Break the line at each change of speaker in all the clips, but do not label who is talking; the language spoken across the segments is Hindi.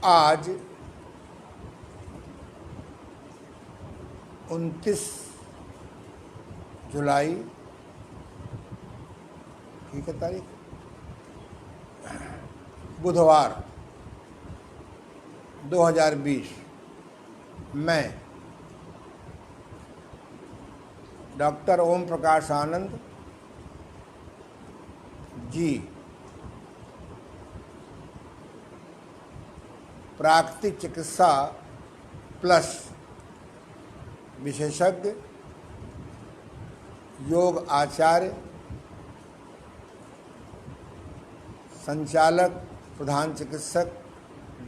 आज 29 जुलाई, ठीक है तारीख, बुधवार 2020। मैं डॉक्टर ओम प्रकाश आनंद जी, प्राकृतिक चिकित्सा प्लस विशेषज्ञ, योग आचार्य, संचालक, प्रधान चिकित्सक,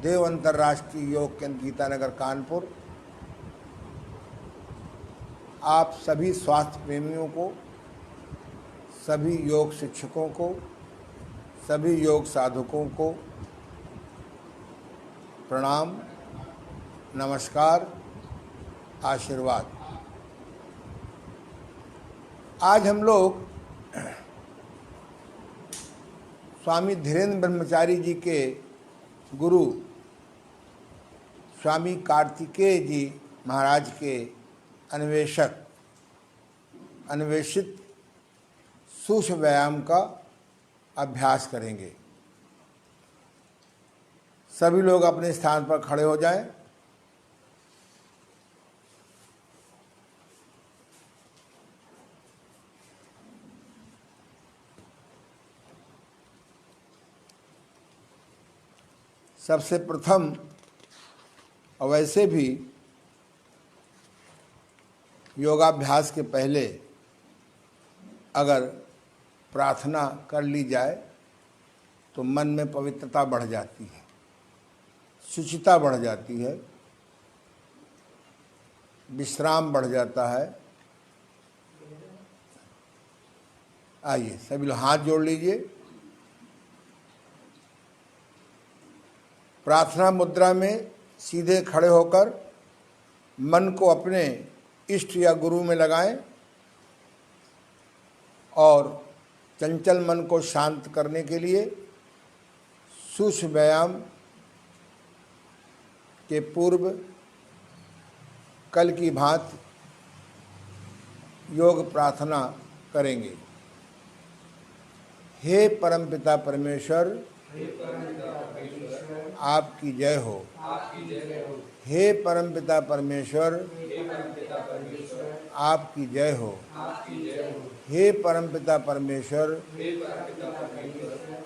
देव अंतर्राष्ट्रीय योग केंद्र, गीतानगर, कानपुर। आप सभी स्वास्थ्य प्रेमियों को, सभी योग शिक्षकों को, सभी योग साधकों को प्रणाम, नमस्कार, आशीर्वाद। आज हम लोग स्वामी धीरेन्द्र ब्रह्मचारी जी के गुरु स्वामी कार्तिकेय जी महाराज के अन्वेषित सूक्ष्म व्यायाम का अभ्यास करेंगे। सभी लोग अपने स्थान पर खड़े हो जाएं। सबसे प्रथम और वैसे भी योगाभ्यास के पहले अगर प्रार्थना कर ली जाए तो मन में पवित्रता बढ़ जाती है, शुचिता बढ़ जाती है, विश्राम बढ़ जाता है। आइए सभी लोग हाथ जोड़ लीजिए। प्रार्थना मुद्रा में सीधे खड़े होकर मन को अपने इष्ट या गुरु में लगाएं और चंचल मन को शांत करने के लिए सूक्ष्म व्यायाम के पूर्व कल की भांति योग प्रार्थना करेंगे। हे परमपिता परमेश्वर, आपकी जय हो। हे परमपिता परमेश्वर, आपकी जय हो। हे परमपिता परमेश्वर,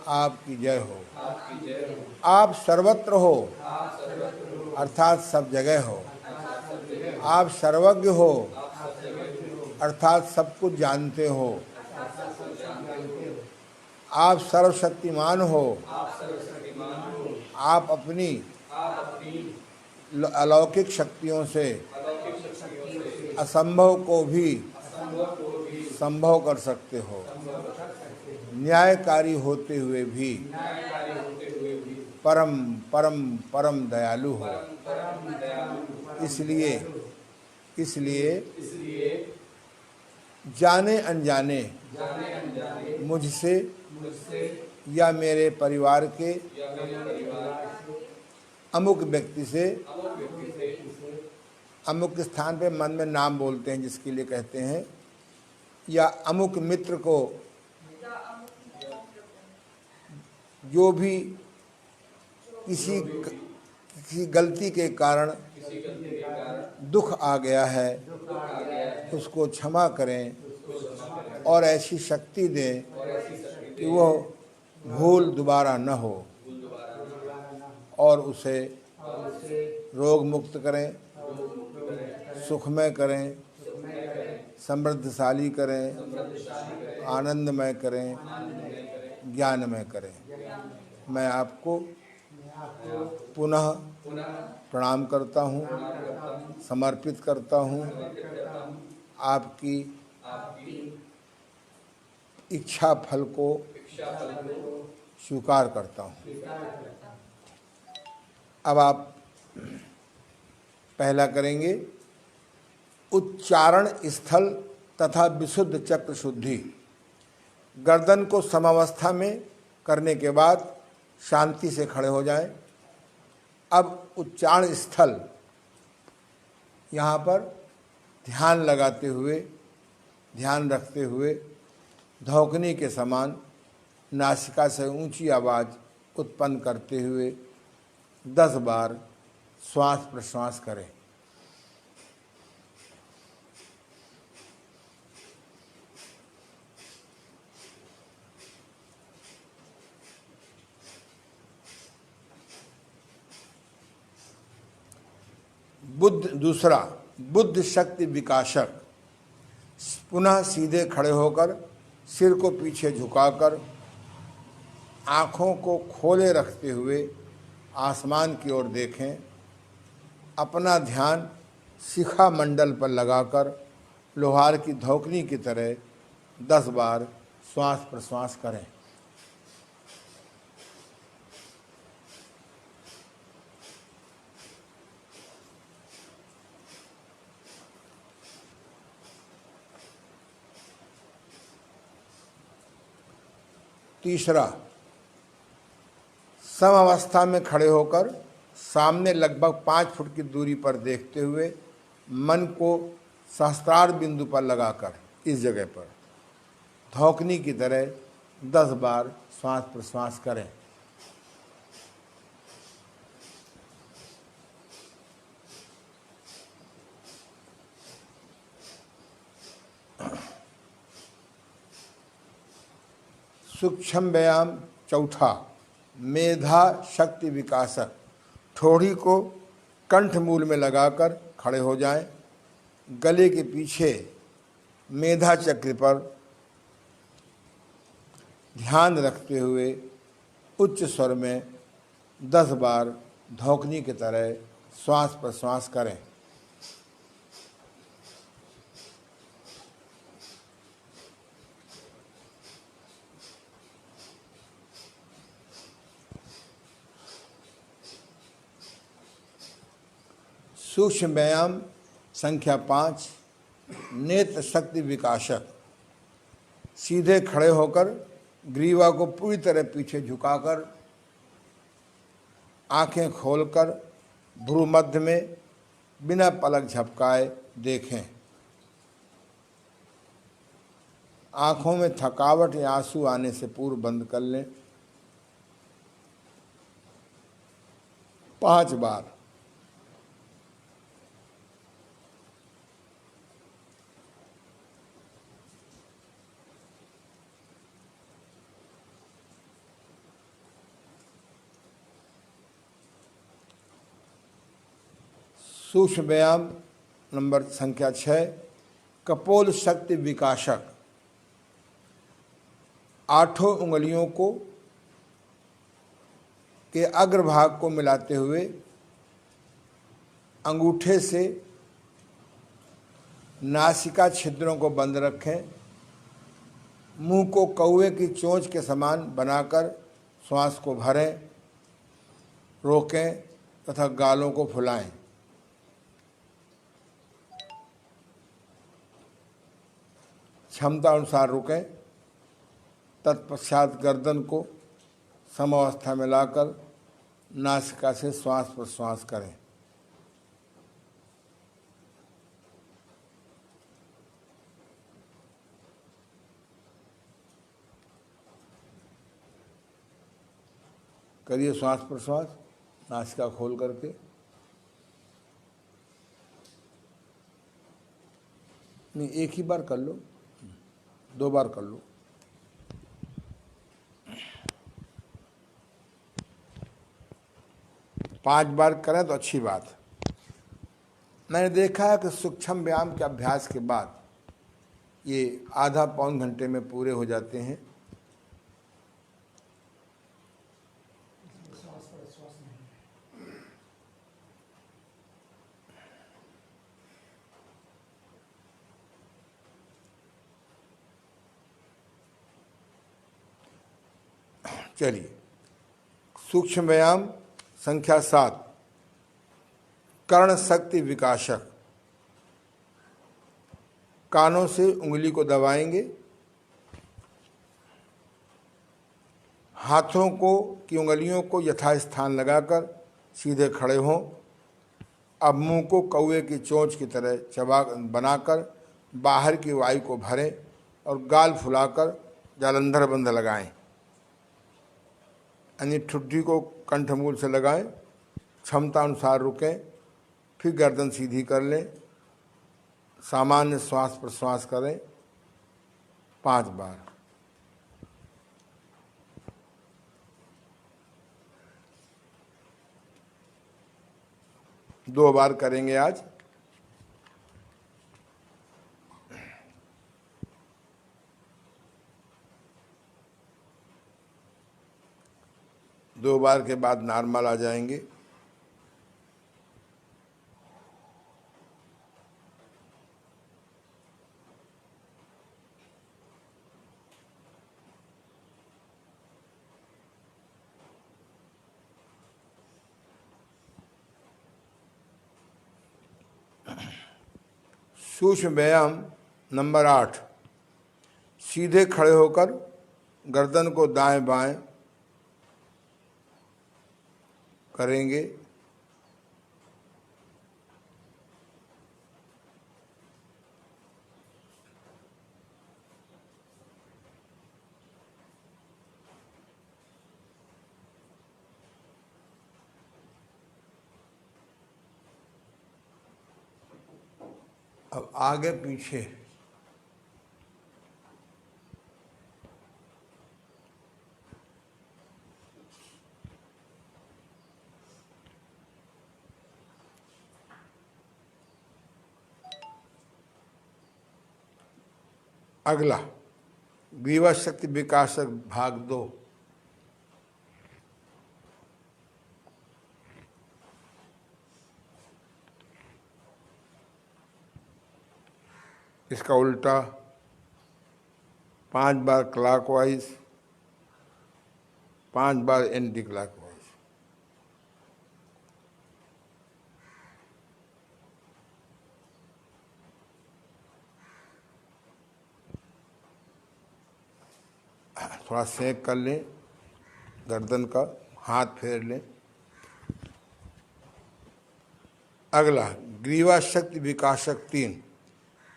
आपकी जय हो। आप सर्वत्र हो, अर्थात सब जगह हो। आप सर्वज्ञ हो, अर्थात सब कुछ जानते हो। आप सर्वशक्तिमान हो। आप अपनी अलौकिक शक्तियों से असंभव को भी संभव कर सकते हो। न्यायकारी होते हुए भी परम परम परम दयालु हो। इसलिए जाने अनजाने मुझसे या मेरे परिवार के अमुक व्यक्ति से, अमुक स्थान पे मन में नाम बोलते हैं जिसके लिए कहते हैं, या अमुक मित्र को जो भी किसी गलती के कारण दुख आ गया है उसको क्षमा करें और ऐसी शक्ति दें कि वह भूल दोबारा न हो और उसे रोग मुक्त करें, सुखमय करें, समृद्धशाली करें, आनंदमय करें, ज्ञानमय करें। मैं आपको पुनः प्रणाम करता हूँ, समर्पित करता हूँ। आपकी इच्छा फल को स्वीकार करता हूँ। अब आप पहला करेंगे उच्चारण स्थल तथा विशुद्ध चक्र शुद्धि। गर्दन को समावस्था में करने के बाद शांति से खड़े हो जाएं। अब उच्चारण स्थल, यहाँ पर ध्यान लगाते हुए, ध्यान रखते हुए धौंकनी के समान नासिका से ऊंची आवाज़ उत्पन्न करते हुए 10 बार श्वास प्रश्वास करें। दूसरा, बुद्ध शक्ति विकासक। पुनः सीधे खड़े होकर सिर को पीछे झुकाकर आँखों को खोले रखते हुए आसमान की ओर देखें। अपना ध्यान शिखा मंडल पर लगाकर लोहार की धौकनी की तरह 10 बार श्वास प्रश्वास करें। तीसरा, समअवस्था में खड़े होकर सामने लगभग 5 फुट की दूरी पर देखते हुए मन को सहस्त्रार बिंदु पर लगाकर इस जगह पर धौकनी की तरह 10 बार श्वास प्रश्वास करें। सूक्ष्म व्यायाम चौथा, मेधा शक्ति विकासक। ठोड़ी को कंठ मूल में लगाकर खड़े हो जाएं। गले के पीछे मेधा चक्र पर ध्यान रखते हुए उच्च स्वर में 10 बार धौकनी की तरह श्वास प्रश्वास करें। सूक्ष्म व्यायाम संख्या 5, नेत्र शक्ति विकासक। सीधे खड़े होकर ग्रीवा को पूरी तरह पीछे झुकाकर आंखें खोलकर भ्रू मध्य में बिना पलक झपकाए देखें। आंखों में थकावट या आंसू आने से पूर्व बंद कर लें। 5 बार। सूक्ष्म व्यायाम नंबर संख्या 6, कपोल शक्ति विकासक। 8 उंगलियों को के अग्रभाग को मिलाते हुए अंगूठे से नासिका छिद्रों को बंद रखें। मुंह को कौवे की चोंच के समान बनाकर श्वास को भरें, रोकें तथा गालों को फुलाएं। क्षमता अनुसार रुकें। तत्पश्चात गर्दन को समावस्था में लाकर नासिका से श्वास प्रश्वास करें। करिए श्वास प्रश्वास नासिका खोल करके। नहीं, एक ही बार कर लो, 2 बार कर लो। पाँच बार करें तो अच्छी बात। मैंने देखा है कि सूक्ष्म व्यायाम के अभ्यास के बाद ये आधा पौन घंटे में पूरे हो जाते हैं। चलिए, सूक्ष्म व्यायाम संख्या 7, कर्ण शक्ति विकासक। कानों से उंगली को दबाएंगे, हाथों को की उंगलियों को यथास्थान लगाकर सीधे खड़े हों। अब मुंह को कौवे की चोंच की तरह चबा बनाकर बाहर की वायु को भरें और गाल फुलाकर जालंधर बंध लगाएं, यानी ठुड्डी को कंठमूल से लगाएं। क्षमता अनुसार रुकें, फिर गर्दन सीधी कर लें। सामान्य श्वास प्रश्वास करें 5 बार। दो बार करेंगे आज। दो बार के बाद नॉर्मल आ जाएंगे। सूक्ष्म व्यायाम नंबर 8। सीधे खड़े होकर गर्दन को दाएं बाएं करेंगे। अब आगे पीछे अगला ग्रीवा शक्ति विकासक भाग 2। इसका उल्टा 5 बार क्लॉकवाइज, 5 बार एंटी क्लॉकवाइज। थोड़ा सेंक कर लें गर्दन का, हाथ फेर लें। अगला ग्रीवा शक्ति विकासक 3।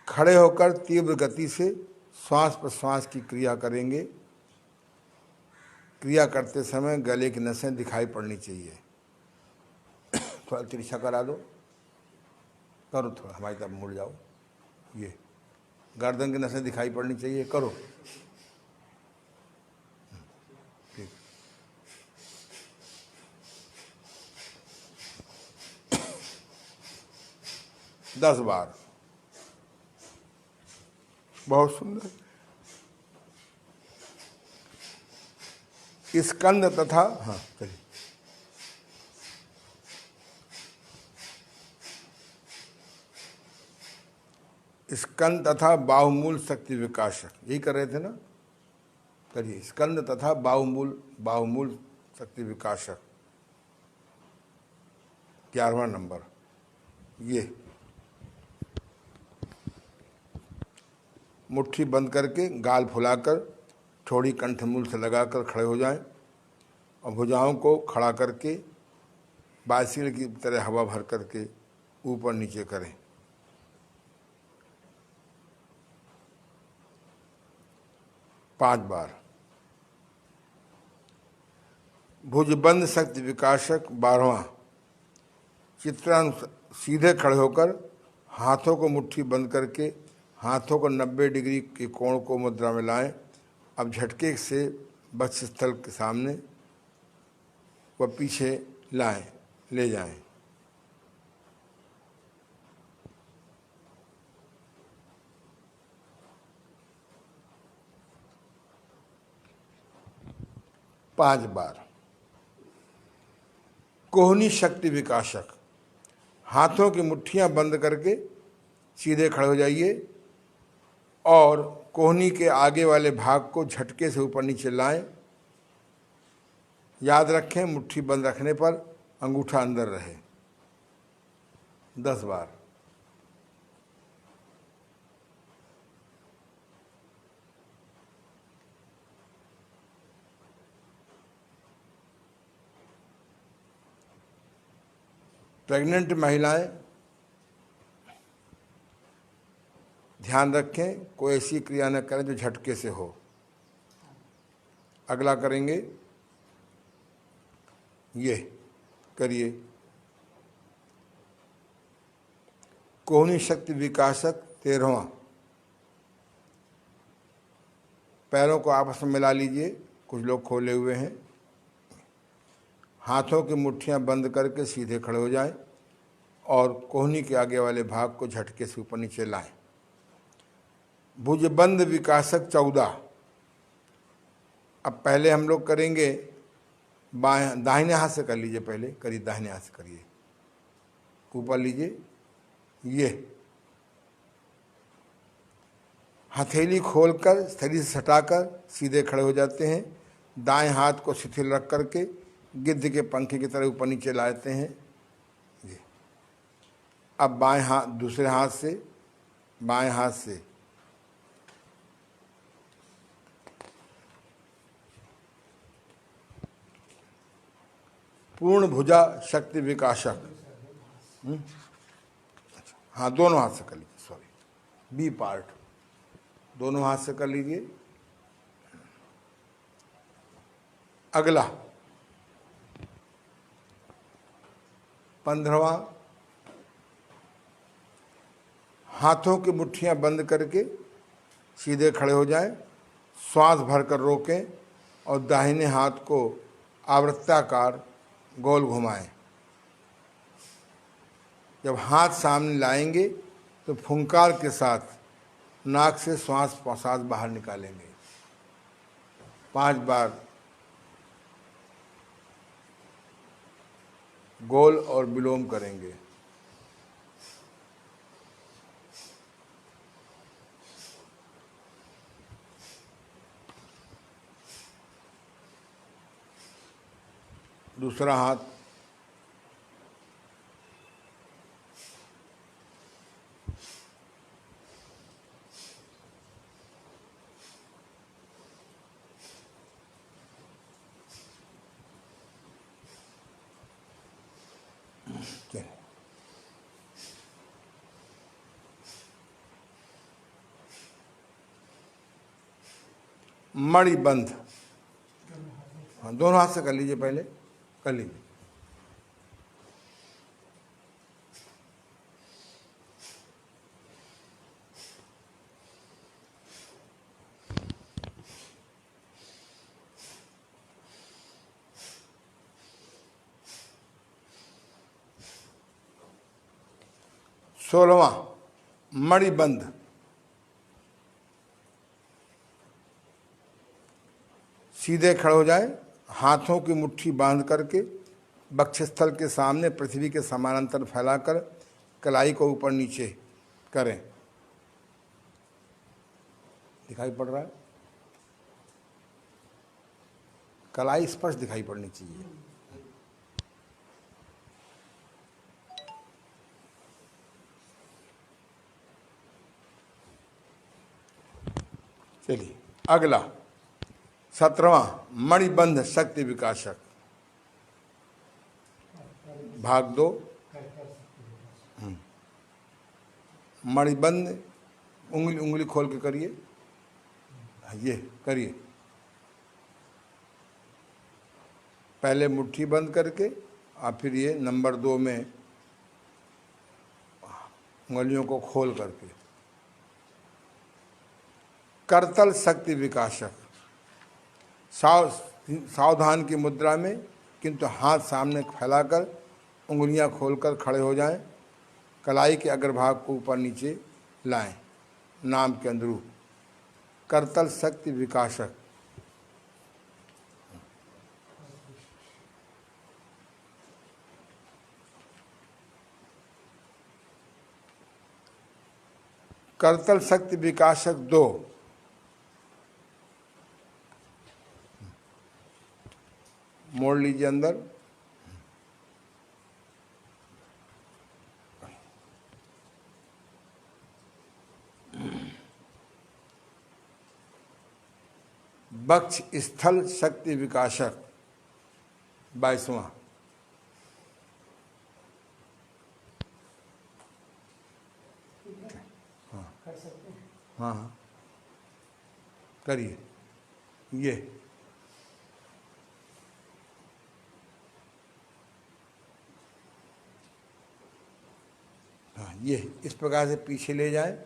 खड़े होकर तीव्र गति से श्वास प्रश्वास की क्रिया करेंगे। क्रिया करते समय गले की नसें दिखाई पड़नी चाहिए। थोड़ा तिरछा करा दो, करो थोड़ा, हमारी तरफ मुड़ जाओ। ये गर्दन की नसें दिखाई पड़नी चाहिए, करो। ठीक। दस बार। बहुत सुंदर। स्कंद तथा, हाँ चलिए, स्कंद तथा बाहुमूल शक्ति विकासक, यही कर रहे थे ना? करिए स्कंद तथा बाहुमूल शक्ति विकासक 11वां नंबर। ये मुट्ठी बंद करके गाल फुलाकर थोड़ी कंठमूल से लगाकर खड़े हो जाएं और भुजाओं को खड़ा करके बाइसिकल की तरह हवा भर करके ऊपर नीचे करें। पांच बार। भुजबंद शक्ति विकासक 12वां। चित्रानुसार सीधे खड़े होकर हाथों को मुट्ठी बंद करके हाथों को 90 डिग्री के कोण को मुद्रा में लाएं। अब झटके से वक्षस्थल के सामने व पीछे लाएं, ले जाएं। पांच बार। कोहनी शक्ति विकासक। हाथों की मुट्ठियां बंद करके सीधे खड़े हो जाइए और कोहनी के आगे वाले भाग को झटके से ऊपर नीचे लाएं। याद रखें मुट्ठी बंद रखने पर अंगूठा अंदर रहे। 10 बार। प्रेग्नेंट महिलाएं ध्यान रखें, कोई ऐसी क्रिया न करें जो झटके से हो। अगला करेंगे, ये करिए। कोहनी शक्ति विकासक 13वां। पैरों को आपस में मिला लीजिए, कुछ लोग खोले हुए हैं। हाथों की मुट्ठियां बंद करके सीधे खड़े हो जाएं और कोहनी के आगे वाले भाग को झटके से ऊपर नीचे लाएं। भुजबंद विकासक 14। अब पहले हम लोग करेंगे बाएं, दाहिने हाथ से कर लीजिए, पहले करिए, दाहिने हाथ से करिए, ऊपर लीजिए। ये हथेली खोलकर शरीर से सटाकर सीधे खड़े हो जाते हैं। दाएं हाथ को शिथिल रख करके गिद्ध के पंखे की तरह ऊपर नीचे लाते हैं। ये अब बाएं हाथ, दूसरे हाथ से, बाएं हाथ से पूर्ण भुजा शक्ति विकासक। हाँ, दोनों हाथ से कर लीजिए, सॉरी, बी पार्ट, दोनों हाथ से कर लीजिए। अगला 15वां, हाथों की मुट्ठियां बंद करके सीधे खड़े हो जाएं, श्वास भरकर रोकें और दाहिने हाथ को आवृत्ताकार गोल घुमाएं। जब हाथ सामने लाएंगे तो फुंकार के साथ नाक से श्वास बाहर निकालेंगे। 5 बार गोल और विलोम करेंगे। दूसरा हाथ मणिबंध। हाँ, दोनों हाथ से कर लीजिए, पहले कर लीजिए। सोलहवां मणिबंध। सीधे खड़े हो जाए, हाथों की मुट्ठी बांध करके वक्षस्थल के सामने पृथ्वी के समानांतर फैलाकर कलाई को ऊपर नीचे करें। दिखाई पड़ रहा है? कलाई स्पष्ट दिखाई पड़नी चाहिए। चलिए अगला 17वां मणिबंध शक्ति विकासक, भाग 2। मणिबंध, उंगली खोल के करिए, ये करिए। पहले मुट्ठी बंद करके और फिर ये नंबर 2 में उंगलियों को खोल करके। करतल शक्ति विकासक, सावधान की मुद्रा में, किंतु हाथ सामने फैलाकर उंगलियां खोलकर खड़े हो जाएं। कलाई के अग्रभाग को ऊपर नीचे लाएं, नाम के अनुरूप। करतल शक्ति विकासक। करतल शक्ति विकासक 2। मोड़ लीजिए अंदर। वक्ष स्थल शक्ति विकासक 22वां। हाँ हाँ करिए। ये हाँ, ये इस प्रकार से पीछे ले जाए।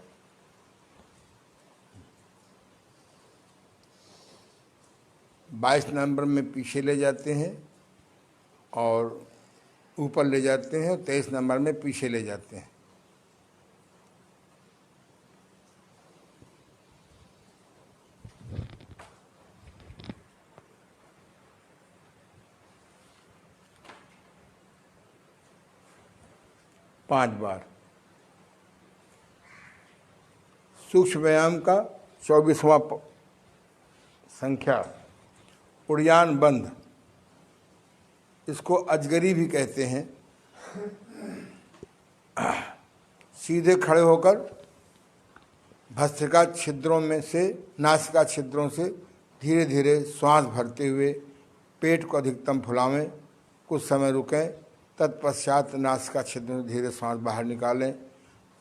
बाईस नंबर में पीछे ले जाते हैं और ऊपर ले जाते हैं, और 23 नंबर में पीछे ले जाते हैं। पांच बार। सूक्ष्म व्यायाम का 24वां संख्या उड़ियान बंद, इसको अजगरी भी कहते हैं। सीधे खड़े होकर भस्त्रिका छिद्रों में से, नासिका छिद्रों से धीरे धीरे श्वास भरते हुए पेट को अधिकतम फुलावें, कुछ समय रुकें, तत्पश्चात नासिका छिद्रों से धीरे श्वास बाहर निकालें।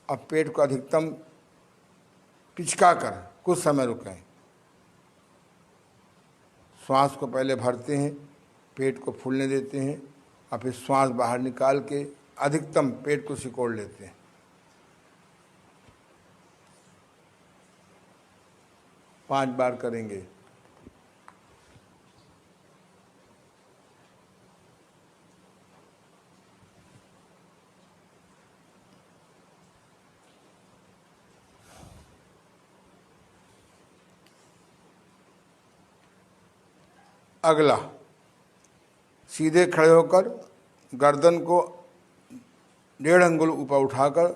अब पेट को अधिकतम पिचका कर कुछ समय रुकें। श्वास को पहले भरते हैं, पेट को फूलने देते हैं, और फिर श्वास बाहर निकाल के अधिकतम पेट को सिकोड़ लेते हैं। 5 बार करेंगे। अगला, सीधे खड़े होकर गर्दन को 1.5 अंगुल ऊपर उठाकर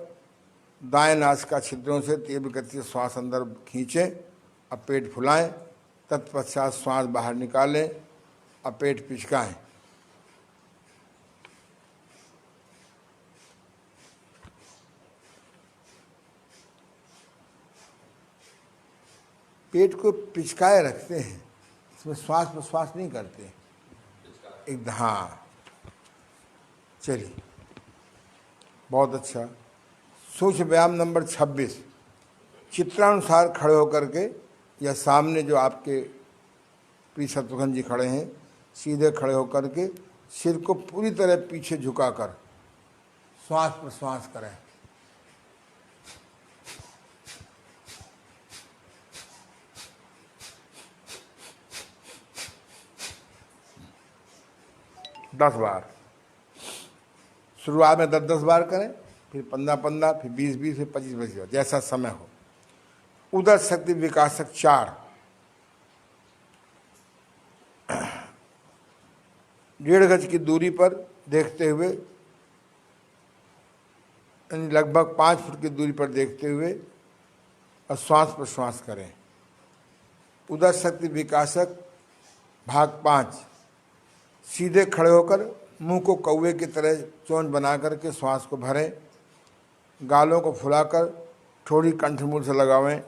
दाएं नासिका छिद्रों से तीव्र गति से श्वास अंदर खींचें, अब पेट फुलाएं, तत्पश्चात श्वास बाहर निकालें, अब पेट पिचकाएं। पेट को पिचकाए रखते हैं, इसमें श्वास प्रश्वास नहीं करते एक। हाँ चलिए, बहुत अच्छा। सूक्ष्म व्यायाम नंबर 26, चित्रानुसार खड़े होकर के, या सामने जो आपके प्रिय शत्रुघ्न जी खड़े हैं, सीधे खड़े होकर के सिर को पूरी तरह पीछे झुकाकर श्वास प्रश्वास करें। दस बार। शुरुआत में 10-10 बार करें, फिर 15-15, फिर 20-20, फिर 25-25, जैसा समय हो। उदर शक्ति विकासक 4, 1.5 गज की दूरी पर देखते हुए, यानी लगभग 5 फुट की दूरी पर देखते हुए, और श्वास प्रश्वास करें। उदर शक्ति विकासक भाग 5, सीधे खड़े होकर मुंह को कौवे की तरह चोंच बना करके श्वास को भरें, गालों को फुलाकर थोड़ी कंठमूल से लगावें।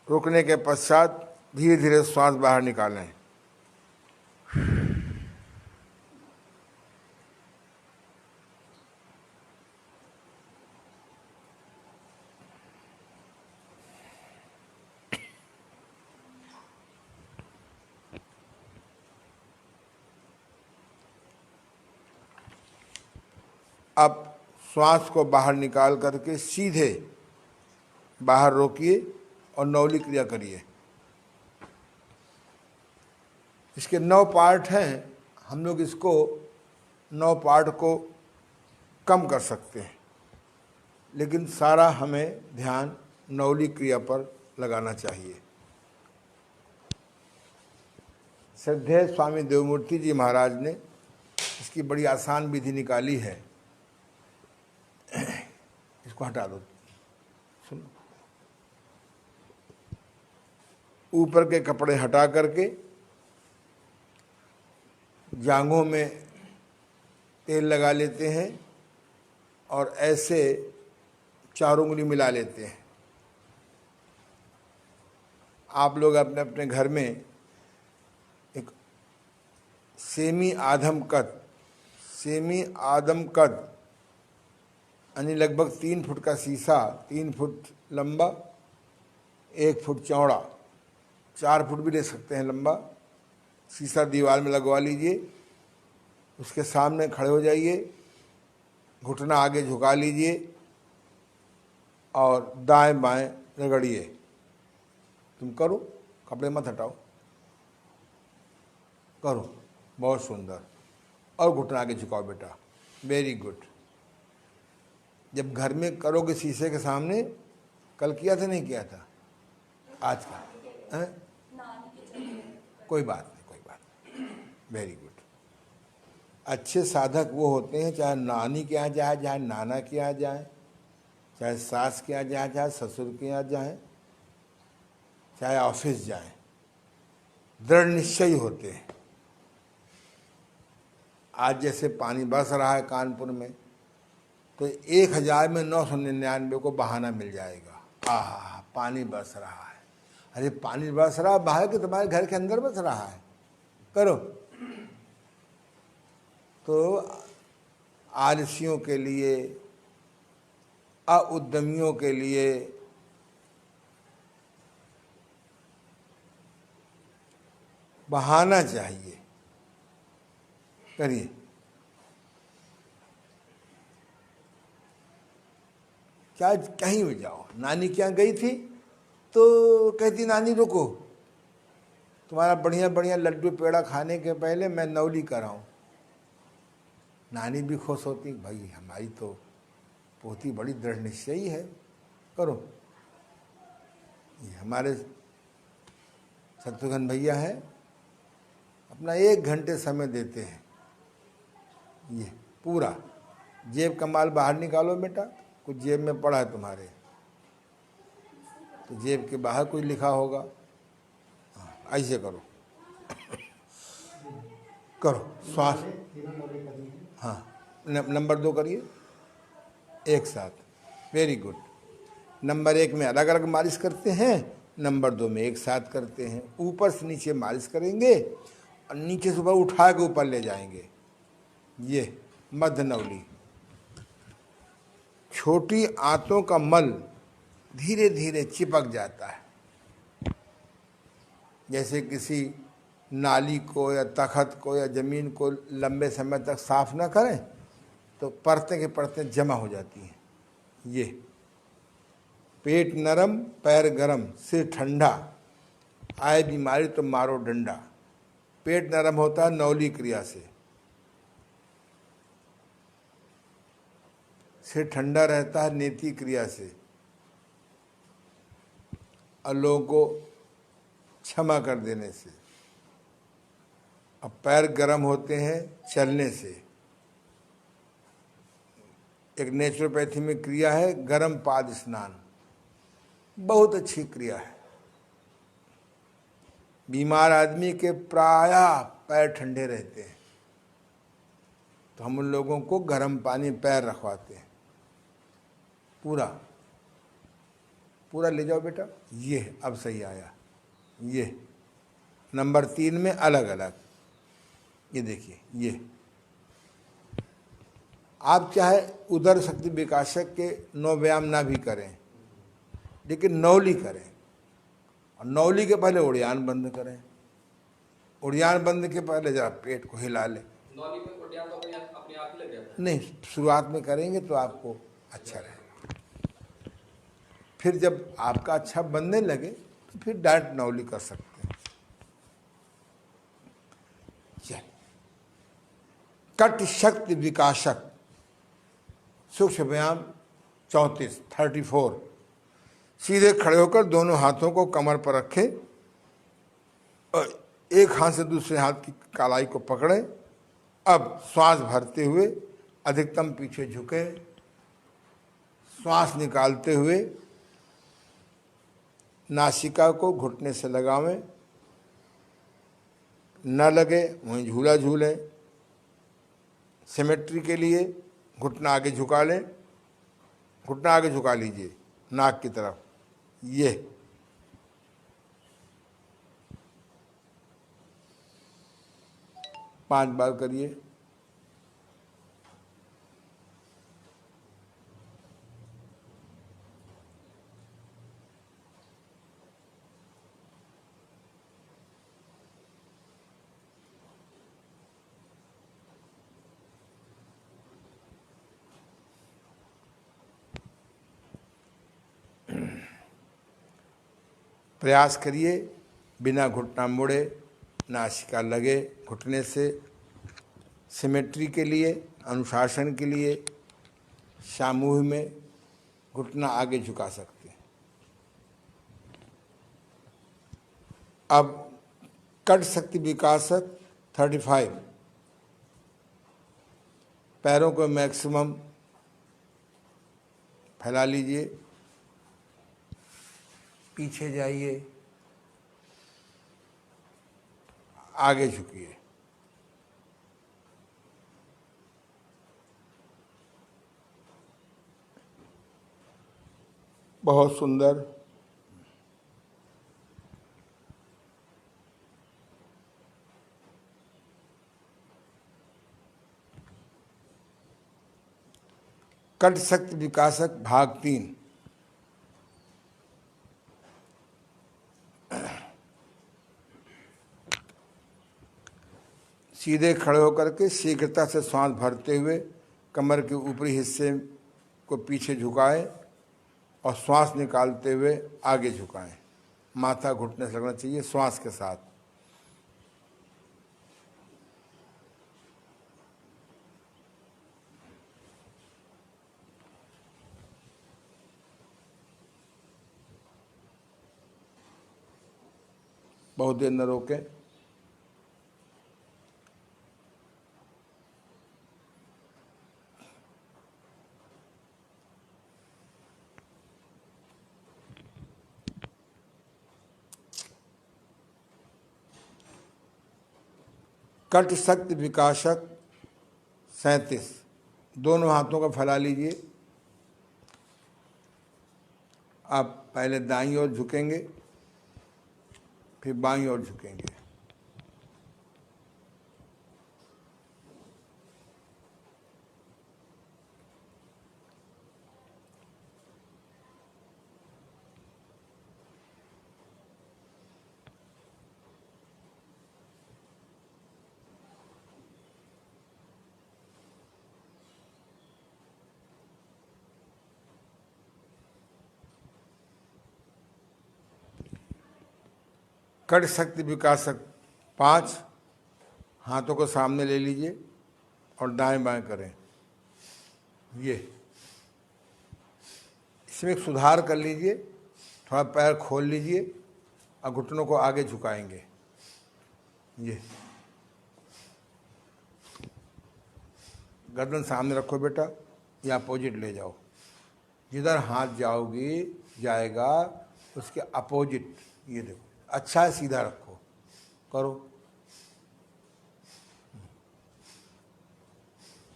रुकने के पश्चात धीरे धीरे श्वास बाहर निकालें। अब श्वास को बाहर निकाल करके सीधे बाहर रोकिए और नौली क्रिया करिए। इसके 9 पार्ट हैं, हम लोग इसको 9 पार्ट को कम कर सकते हैं, लेकिन सारा हमें ध्यान नौली क्रिया पर लगाना चाहिए। श्रद्धेय स्वामी देवमूर्ति जी महाराज ने इसकी बड़ी आसान विधि निकाली है। इसको हटा दो, सुनो। ऊपर के कपड़े हटा करके जांघों में तेल लगा लेते हैं और ऐसे 4 उंगली मिला लेते हैं। आप लोग अपने अपने घर में एक सेमी आदम कद यानी लगभग 3 फुट का शीशा, 3 फुट लंबा, 1 फुट चौड़ा, 4 फुट भी ले सकते हैं लंबा शीशा दीवार में लगवा लीजिए। उसके सामने खड़े हो जाइए, घुटना आगे झुका लीजिए और दाएं बाएं रगड़िए। तुम करो, कपड़े मत हटाओ, करो, बहुत सुंदर। और घुटना आगे झुकाओ बेटा, वेरी गुड। जब घर में करोगे शीशे के सामने, कल किया था नहीं किया था, आज का है? कोई बात नहीं, कोई बात नहीं, वेरी गुड। अच्छे साधक वो होते हैं, चाहे नानी के यहाँ जाए, चाहे नाना के यहाँ जाए, चाहे सास के यहाँ जाए, चाहे ससुर के यहाँ जाए, चाहे ऑफिस जाए, दृढ़ निश्चयी होते हैं। आज जैसे पानी बरस रहा है कानपुर में, तो 1000 में 999 को बहाना मिल जाएगा। आहा, पानी बरस रहा है। अरे पानी बरस रहा है बाहर के, तुम्हारे घर के अंदर बरस रहा है, करो। तो आलसियों के लिए, अउद्यमियों के लिए बहाना चाहिए, करिए। चाहे कहीं भी जाओ, नानी के यहाँ गई थी तो कहती नानी रुको, तुम्हारा बढ़िया बढ़िया लड्डू पेड़ा खाने के पहले मैं नौली कराऊं। नानी भी खुश होती, भाई हमारी तो पोती बड़ी दृढ़ निश्चयी है, करो। ये हमारे शत्रुघ्न भैया हैं, अपना 1 घंटे समय देते हैं। ये पूरा जेब का माल बाहर निकालो बेटा, कुछ जेब में पड़ा है तुम्हारे, तो जेब के बाहर कुछ लिखा होगा, ऐसे करो, करो श्वास। हाँ, नंबर 2 करिए एक साथ, वेरी गुड। नंबर 1 में अलग अलग मालिश करते हैं, नंबर 2 में एक साथ करते हैं। ऊपर से नीचे मालिश करेंगे और नीचे से ऊपर उठा के ऊपर ले जाएंगे। ये मध्य नवली। छोटी आंतों का मल धीरे धीरे चिपक जाता है। जैसे किसी नाली को या तखत को या जमीन को लंबे समय तक साफ ना करें तो परतें के परतें जमा हो जाती हैं। ये पेट नरम, पैर गरम, सिर ठंडा, आए बीमारी तो मारो डंडा। पेट नरम होता है नौली क्रिया से, सिर ठंडा रहता है नेति क्रिया से, और लोगों को क्षमा कर देने से। अब पैर गर्म होते हैं चलने से। एक नेचुरोपैथी में क्रिया है गर्म पाद स्नान, बहुत अच्छी क्रिया है। बीमार आदमी के प्रायः पैर ठंडे रहते हैं, तो हम उन लोगों को गर्म पानी पैर रखवाते हैं। पूरा पूरा ले जाओ बेटा। ये अब सही आया। ये नंबर 3 में अलग अलग, ये देखिए। ये आप चाहे उदर शक्ति विकासक के 9 व्यायाम ना भी करें, लेकिन नौली करें, और नौली के पहले उड़ियान बंद करें। उड़ियान बंद के पहले जरा पेट को हिला लें।
नौली में उड़ियान तो अपने आप ही लग जाता है।
नहीं, शुरुआत में करेंगे तो आपको अच्छा रहेगा। फिर जब आपका अच्छा बनने लगे तो फिर डायरेक्ट नौली कर सकते हैं। चल, कट शक्ति विकासक सूक्ष्म व्यायाम 34। सीधे खड़े होकर दोनों हाथों को कमर पर रखें और एक हाथ से दूसरे हाथ की कलाई को पकड़ें। अब श्वास भरते हुए अधिकतम पीछे झुके, श्वास निकालते हुए नासिका को घुटने से लगावें, न लगे वहीं झूला झूलें। सिमेट्री के लिए घुटना आगे झुका लें, घुटना आगे झुका लीजिए नाक की तरफ। ये 5 बार करिए। प्रयास करिए, बिना घुटना मुड़े, नासिका लगे घुटने से। सिमेट्री के लिए, अनुशासन के लिए सामूह में घुटना आगे झुका सकते हैं। अब कट शक्ति विकासक 35। पैरों को मैक्सिमम फैला लीजिए, पीछे जाइए, आगे झुकिए। बहुत सुंदर। कट शक्ति विकासक भाग 3। सीधे खड़े होकर के शीघ्रता से सांस भरते हुए कमर के ऊपरी हिस्से को पीछे झुकाएं और श्वास निकालते हुए आगे झुकाएं। माथा घुटने से लगना चाहिए श्वास के साथ। बहुत देर न रोकें। कट शक्ति विकासक 37। दोनों हाथों को फैला लीजिए। आप पहले दाईं ओर झुकेंगे, फिर बाईं ओर झुकेंगे। कट शक्ति विकासक 5। हाथों को सामने ले लीजिए और दाएं बाएं करें। ये इसमें एक सुधार कर लीजिए, थोड़ा पैर खोल लीजिए और घुटनों को आगे झुकाएंगे। ये गर्दन सामने रखो बेटा, या अपोजिट ले जाओ। जिधर हाथ जाएगा उसके अपोजिट। ये देखो, अच्छा है, सीधा रखो, करो।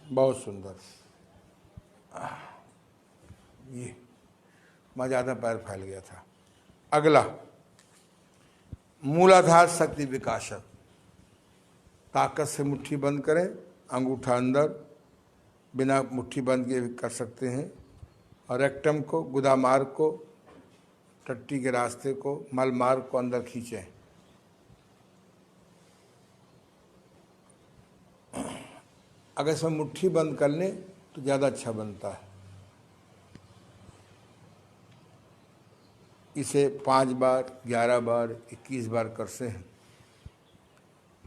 बहुत सुंदर। ये मैं ज़्यादा पैर फैल गया था। अगला मूलाधार शक्ति विकासक। ताकत से मुट्ठी बंद करें, अंगूठा अंदर, बिना मुट्ठी बंद किए भी कर सकते हैं। और रेक्टम को, गुदा मार्ग को, टट्टी के रास्ते को, मल मार्ग को अंदर खींचें। अगर इसमें मुट्ठी बंद कर लें तो ज़्यादा अच्छा बनता है। इसे 5 बार, 11 बार, 21 बार कर से हैं।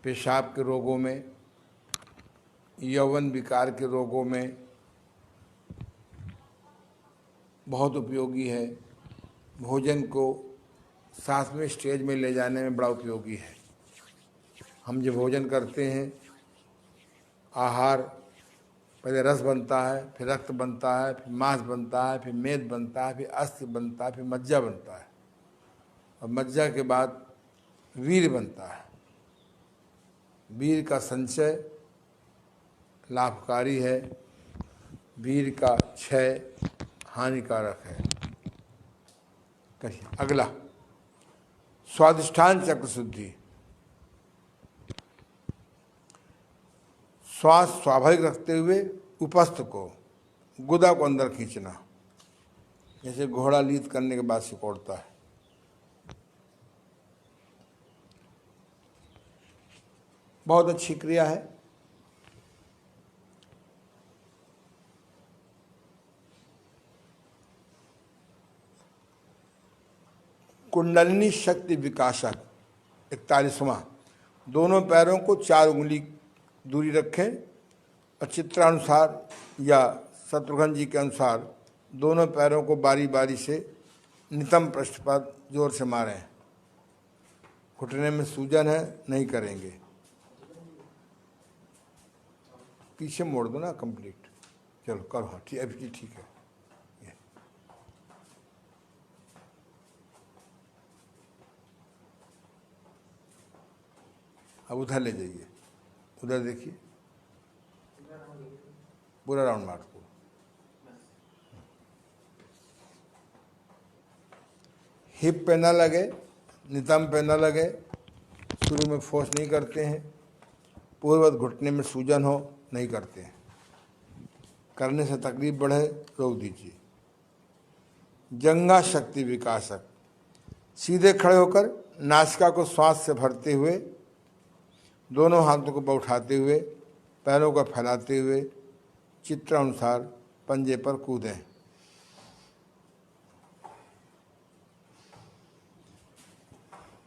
पेशाब के रोगों में, यौवन विकार के रोगों में बहुत उपयोगी है। भोजन को 7वें स्टेज में ले जाने में बड़ा उपयोगी है। हम जब भोजन करते हैं, आहार पहले रस बनता है, फिर रक्त बनता है, फिर मांस बनता है, फिर मेद बनता है, फिर अस्थि बनता है, फिर मज्जा बनता है, और मज्जा के बाद वीर्य बनता है। वीर्य का संचय लाभकारी है, वीर्य का क्षय हानिकारक है। कहिए अगला, स्वादिष्ठान चक्र शुद्धि। श्वास स्वाभाविक रखते हुए उपस्थ को, गुदा को अंदर खींचना, जैसे घोड़ा लीद करने के बाद सिकोड़ता है। बहुत अच्छी क्रिया है। कुंडलिनी शक्ति विकासक। 41वां, दोनों पैरों को 4 उंगली दूरी रखें और चित्रानुसार या शत्रुघ्न जी के अनुसार दोनों पैरों को बारी बारी से नितंब पृष्ठ पर जोर से मारें। घुटने में सूजन है, नहीं करेंगे। पीछे मोड़ दो ना कंप्लीट। चलो करो, हाँ ठीक, अभी ठीक है। अब उधर ले जाइए, उधर देखिए, पूरा राउंड मार को। हिप पे ना लगे, नितंब पे ना लगे, शुरू में फोर्स नहीं करते हैं। पूर्ववत घुटने में सूजन हो, नहीं करते हैं। करने से तकलीफ बढ़े, रोक दीजिए। जंघा शक्ति विकासक। सीधे खड़े होकर नासिका को श्वास से भरते हुए, दोनों हाथों को उठाते हुए, पैरों को फैलाते हुए चित्र अनुसार पंजे पर कूदें।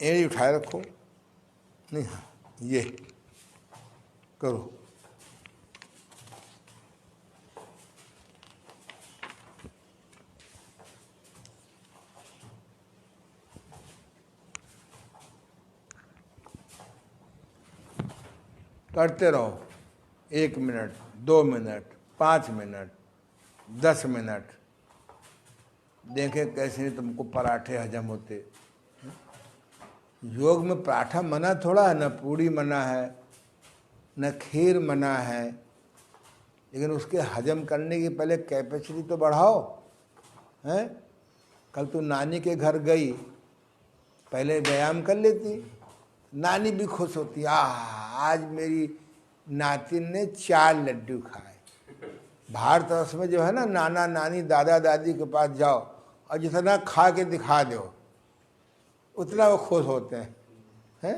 एड़ी उठाए रखो, नहीं, हाँ ये करो। करते रहो, 1 मिनट, 2 मिनट, 5 मिनट, 10 मिनट। देखें कैसे तुमको पराठे हजम होते। योग में पराठा मना थोड़ा है, न पूड़ी मना है, न खीर मना है, लेकिन उसके हजम करने की पहले कैपेसिटी तो बढ़ाओ। हैं, कल तू नानी के घर गई, पहले व्यायाम कर लेती, नानी भी खुश होती, आज मेरी नातिन ने 4 लड्डू खाए। भारत वर्ष में जो है ना, नाना नानी दादा दादी के पास जाओ और जितना खा के दिखा दो उतना वो खुश होते हैं।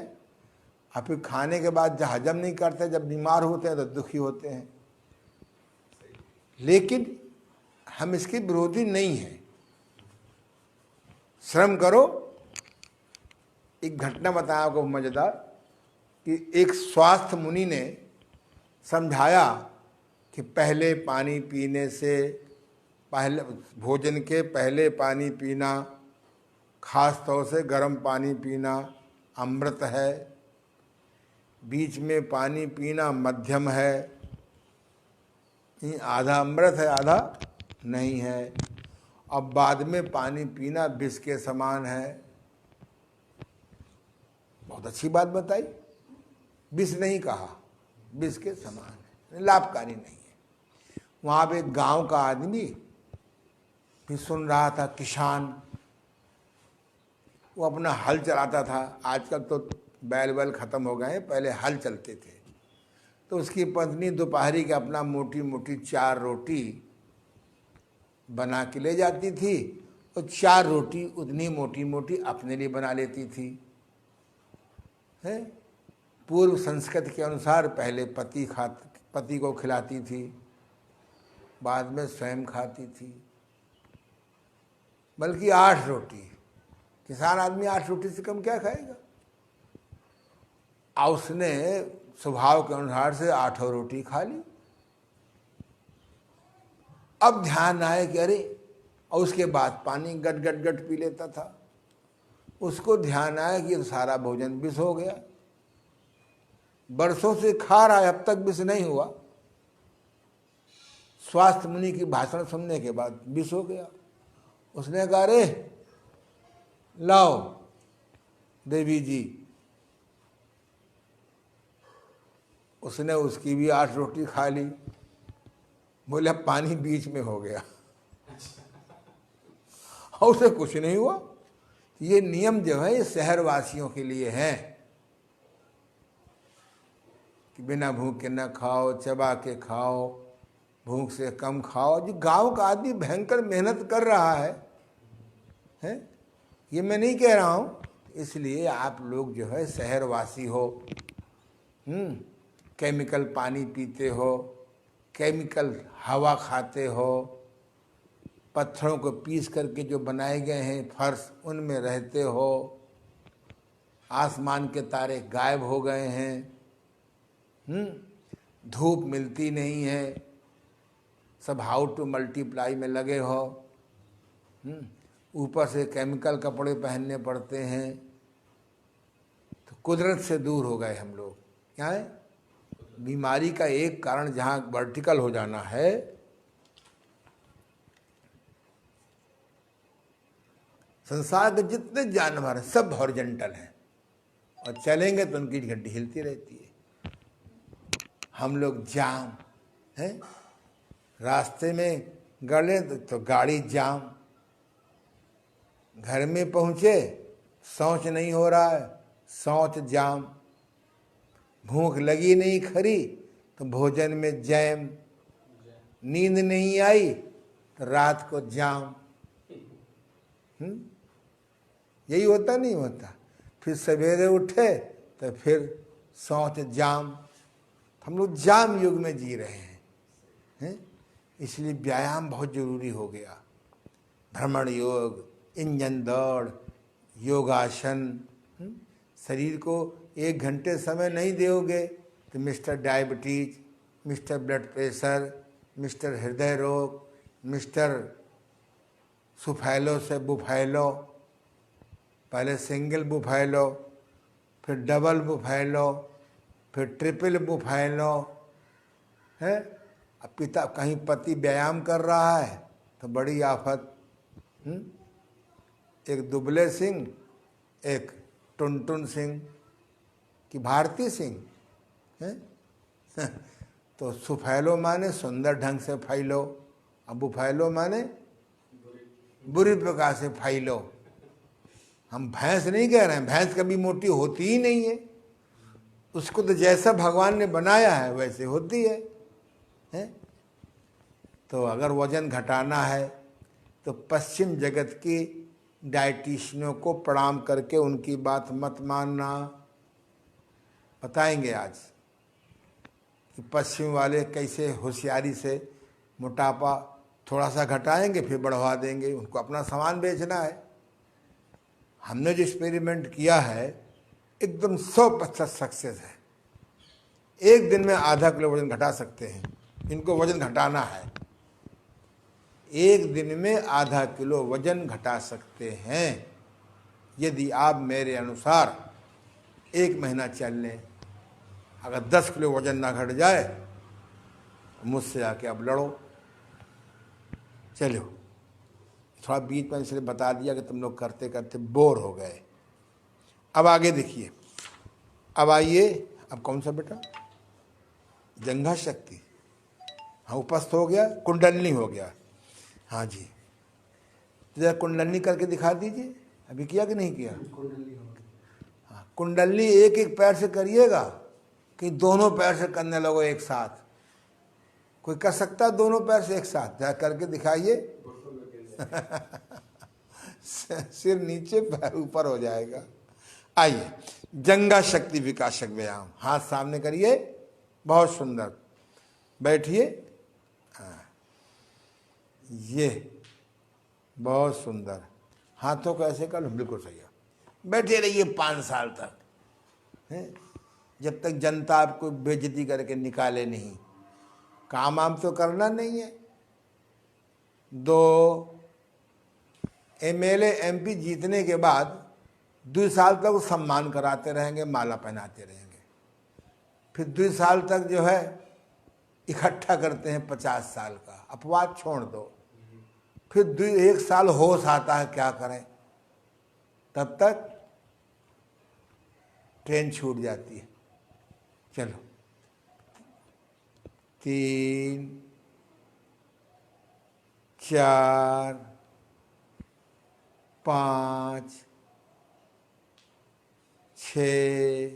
आप फिर खाने के बाद जब हजम नहीं करते, जब बीमार होते हैं तो दुखी होते हैं। लेकिन हम इसके विरोधी नहीं हैं। श्रम करो। एक घटना बताया आपको मजेदार, कि एक स्वास्थ्य मुनि ने समझाया कि पहले पानी पीने से पहले, भोजन के पहले पानी पीना, खास तौर से गर्म पानी पीना अमृत है। बीच में पानी पीना मध्यम है, आधा अमृत है आधा नहीं है। अब बाद में पानी पीना विष के समान है। बहुत अच्छी बात बताई, विष नहीं कहा, विष के समान है, लाभकारी नहीं है। वहाँ पे एक गांव का आदमी भी सुन रहा था, किसान, वो अपना हल चलाता था। आजकल तो बैल वैल खत्म हो गए हैं, पहले हल चलते थे। तो उसकी पत्नी दोपहरी के अपना मोटी मोटी 4 रोटी बना के ले जाती थी, और 4 रोटी उतनी मोटी मोटी अपने लिए बना लेती थी। है, पूर्व संस्कृति के अनुसार पहले पति को खिलाती थी, बाद में स्वयं खाती थी। बल्कि 8 रोटी। किसान आदमी 8 रोटी से कम क्या खाएगा? और उसने स्वभाव के अनुसार से 8 रोटी खा ली। अब ध्यान आए कि अरे, और उसके बाद पानी गट गट गट पी लेता था। उसको ध्यान आया कि सारा भोजन विष हो गया। बरसों से खा रहा है, अब तक विष नहीं हुआ। स्वास्थ्य मुनि की भाषण सुनने के बाद विष हो गया। उसने कहा, अरे लाओ देवी जी। उसने उसकी भी 8 रोटी खा ली। बोले पानी बीच में हो गया, और उसे कुछ नहीं हुआ। ये नियम जो है ये शहरवासियों के लिए है कि बिना भूख के न खाओ, चबा के खाओ, भूख से कम खाओ। जो गांव का आदमी भयंकर मेहनत कर रहा है, ये मैं नहीं कह रहा हूँ। इसलिए आप लोग जो है शहरवासी हो, केमिकल पानी पीते हो, केमिकल हवा खाते हो, पत्थरों को पीस करके जो बनाए गए हैं फर्श, उनमें रहते हो। आसमान के तारे गायब हो गए हैं। धूप मिलती नहीं है, सब हाउ टू मल्टीप्लाई में लगे हो। ऊपर से केमिकल कपड़े पहनने पड़ते हैं। तो कुदरत से दूर हो गए हम लोग। क्या है बीमारी का एक कारण? जहाँ वर्टिकल हो जाना है, संसार के जितने जानवर हैं सब हॉरिजॉन्टल हैं, और चलेंगे तो उनकी घंटी हिलती रहती है। हम लोग जाम है, रास्ते में गड़े तो गाड़ी जाम, घर में पहुंचे शौच नहीं हो रहा है, शौच जाम, भूख लगी नहीं खरी तो भोजन में जैम, नींद नहीं आई तो रात को जाम। यही होता नहीं होता? फिर सवेरे उठे तो फिर शौच जाम। हम लोग जाम युग में जी रहे हैं। इसलिए व्यायाम बहुत जरूरी हो गया। भ्रमण योग, इंजन दौड़, योगासन। शरीर को 1 घंटे समय नहीं दोगे तो mister diabetes, mister blood pressure, mister हृदय रोग, मिस्टर सुफैलो से बुफैलो, पहले सिंगल बुफैलो, फिर डबल बुफैलो, फिर ट्रिपल बुफैलो है। अब पिता कहीं पति व्यायाम कर रहा है तो बड़ी आफत। एक दुबले सिंह, एक टुनटुन सिंह कि भारती सिंह है। तो सुफैलो माने सुंदर ढंग से फैलो, अब बुफैलो माने बुरी प्रकार से फैलो। हम भैंस नहीं कह रहे हैं, भैंस कभी मोटी होती ही नहीं है। उसको तो जैसा भगवान ने बनाया है वैसे होती है? तो अगर वजन घटाना है तो पश्चिम जगत की डाइटिशियनों को प्रणाम करके उनकी बात मत मानना। बताएंगे आज कि पश्चिम वाले कैसे होशियारी से मोटापा थोड़ा सा घटाएंगे फिर बढ़वा देंगे। उनको अपना सामान बेचना है। हमने जो एक्सपेरिमेंट किया है एकदम 100% सक्सेस है। एक दिन में आधा किलो वजन घटा सकते हैं। इनको वजन घटाना है, एक दिन में आधा किलो वजन घटा सकते हैं यदि आप मेरे अनुसार 1 महीना चल लें। अगर 10 किलो वजन ना घट जाए तो मुझसे आके अब लड़ो। चलो, थोड़ा बीच में इसलिए बता दिया कि तुम लोग करते करते बोर हो गए। अब आगे देखिए। अब आइए, अब कौन सा बेटा? जंघा शक्ति। हाँ, उपस्थ हो गया, कुंडलनी हो गया। हाँ जी, जरा कुंडलनी करके दिखा दीजिए। अभी किया कि नहीं किया? हाँ, कुंडलनी एक एक पैर से करिएगा कि दोनों पैर से करने लगो एक साथ? कोई कर सकता है दोनों पैर से एक साथ? जरा करके दिखाइए। सिर नीचे पैर ऊपर हो जाएगा। आइए, जंघा शक्ति विकासक व्यायाम। हाथ सामने करिए, बहुत सुंदर। बैठिए। ये बहुत सुंदर। हाथों को ऐसे कर लो, बिल्कुल सही है। बैठे रहिए 5 साल तक, है? जब तक जनता आपको बेइज्जती करके निकाले नहीं। काम आम तो करना नहीं है। 2 MLA MP जीतने के बाद 2 साल तक सम्मान कराते रहेंगे, माला पहनाते रहेंगे। फिर 2 साल तक जो है इकट्ठा करते हैं 50 साल का। अपवाद छोड़ दो। फिर 1 साल होश आता है, क्या करें? तब तक ट्रेन छूट जाती है। चलो, 3 4 5 6